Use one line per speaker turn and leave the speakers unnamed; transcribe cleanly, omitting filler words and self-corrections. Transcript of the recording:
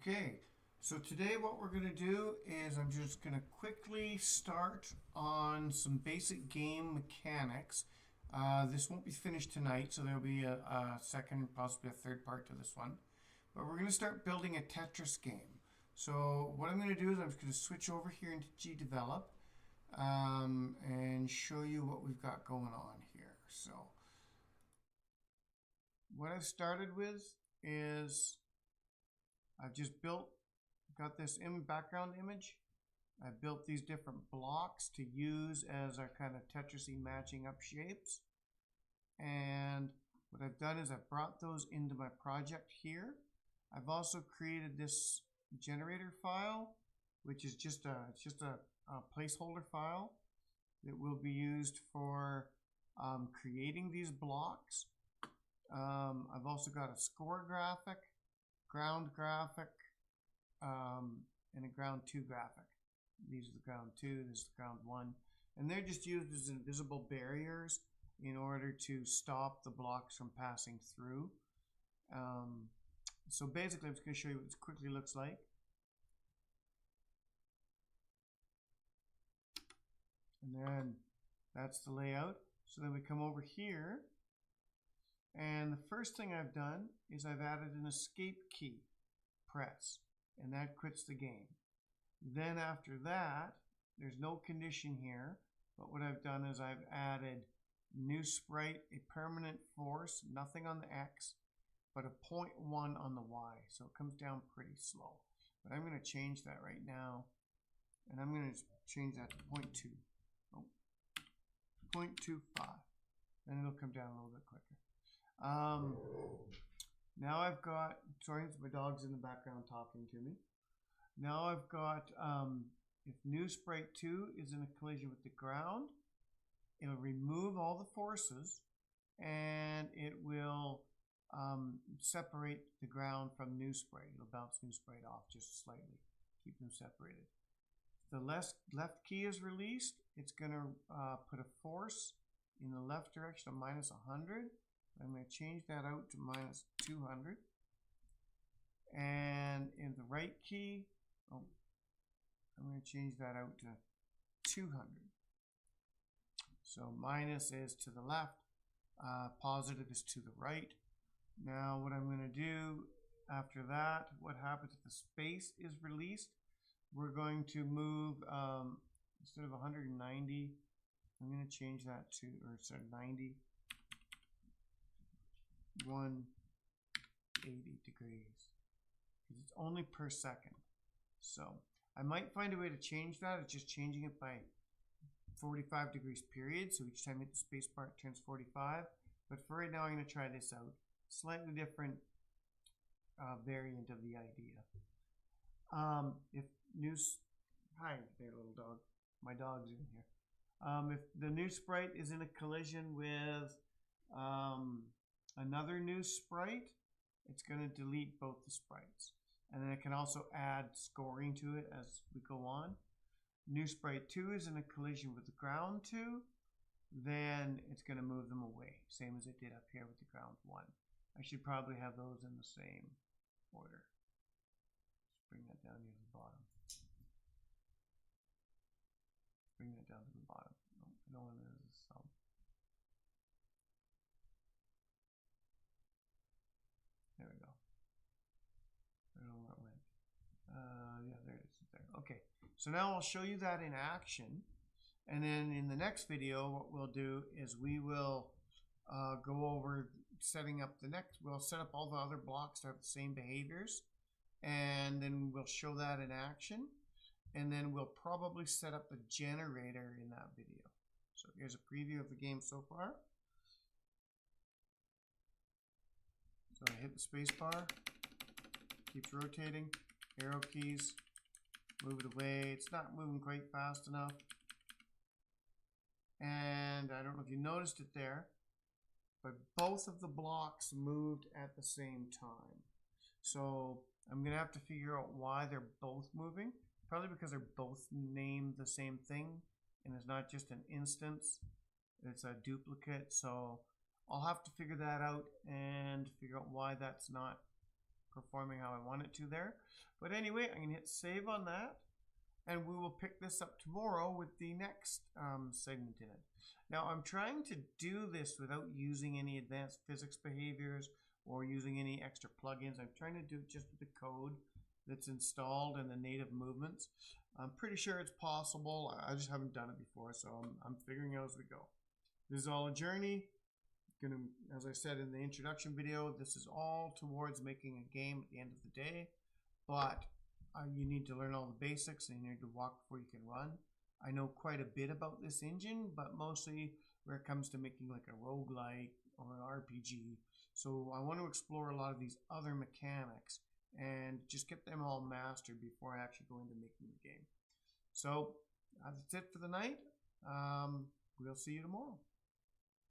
Okay, so today what we're going to do is I'm just going to quickly start on some basic game mechanics. This won't be finished tonight, so there'll be a second, possibly a third part to this one. But we're going to start building a Tetris game. So what I'm going to do is I'm just going to switch over here into GDevelop and show you what we've got going on here. So what I've started with is I've just got this background image. I've built these different blocks to use as our kind of Tetris-y matching up shapes. And what I've done is I've brought those into my project here. I've also created this generator file, which is just a placeholder file that will be used for creating these blocks. I've also got a score graphic, ground graphic, and a ground 2 graphic. These are the ground 2, this is the ground 1. And they're just used as invisible barriers in order to stop the blocks from passing through. So basically I'm just going to show you what this quickly looks like. And then that's the layout. So then we come over here, and the first thing I've done is I've added an escape key press, and that quits the game. Then after that, there's no condition here, but what I've done is I've added new sprite, a permanent force, nothing on the X, but a 0.1 on the Y, so it comes down pretty slow. But I'm going to change that right now, and I'm going to change that to 0.2. Oh, 0.25, and it'll come down a little bit quicker. Now I've got, sorry, my dog's in the background talking to me. Now I've got, if new sprite 2 is in a collision with the ground, it'll remove all the forces and it will separate the ground from new sprite. It'll bounce new sprite off just slightly, keep them separated. If the left key is released, it's going to put a force in the left direction of minus 100. I'm going to change that out to minus 200. And in the right key, I'm going to change that out to 200. So minus is to the left, positive is to the right. Now what I'm going to do after that, what happens if the space is released? We're going to move, instead of 190, I'm going to change that to, or instead of 90, 180 degrees, because it's only per second. So I might find a way to change that. It's just changing it by 45 degrees period. So each time you hit the space bar, it turns 45. But for right now, I'm going to try this out. Slightly different variant of the idea. Hi there, little dog. My dog's in here. If the new sprite is in a collision with another new sprite, it's going to delete both the sprites. And then it can also add scoring to it as we go on. New sprite 2 is in a collision with the ground 2, then it's going to move them away, same as it did up here with the ground 1. I should probably have those in the same order. Just bring that down near the bottom. Bring that down to the bottom. No, I don't want it as a sub. There we go. I don't know where it went. Yeah, there it is. There. Okay. So now I'll show you that in action. And then in the next video, what we'll do is we will go over setting up we'll set up all the other blocks to have the same behaviors. And then we'll show that in action. And then we'll probably set up the generator in that video. So here's a preview of the game so far. So I hit the space bar, keeps rotating, arrow keys, move it away. It's not moving quite fast enough. And I don't know if you noticed it there, but both of the blocks moved at the same time. So I'm going to have to figure out why they're both moving. Probably because they're both named the same thing, and it's not just an instance, it's a duplicate. So I'll have to figure that out and figure out why that's not performing how I want it to there. But anyway, I'm going to hit save on that. And we will pick this up tomorrow with the next segment in it. Now, I'm trying to do this without using any advanced physics behaviors or using any extra plugins. I'm trying to do it just with the code that's installed and the native movements. I'm pretty sure it's possible. I just haven't done it before, so I'm figuring out as we go. This is all a journey. As I said in the introduction video, this is all towards making a game at the end of the day, but you need to learn all the basics and you need to walk before you can run. I know quite a bit about this engine, but mostly where it comes to making like a roguelike or an RPG. So I want to explore a lot of these other mechanics and just get them all mastered before I actually go into making the game. So that's it for the night. We'll see you tomorrow.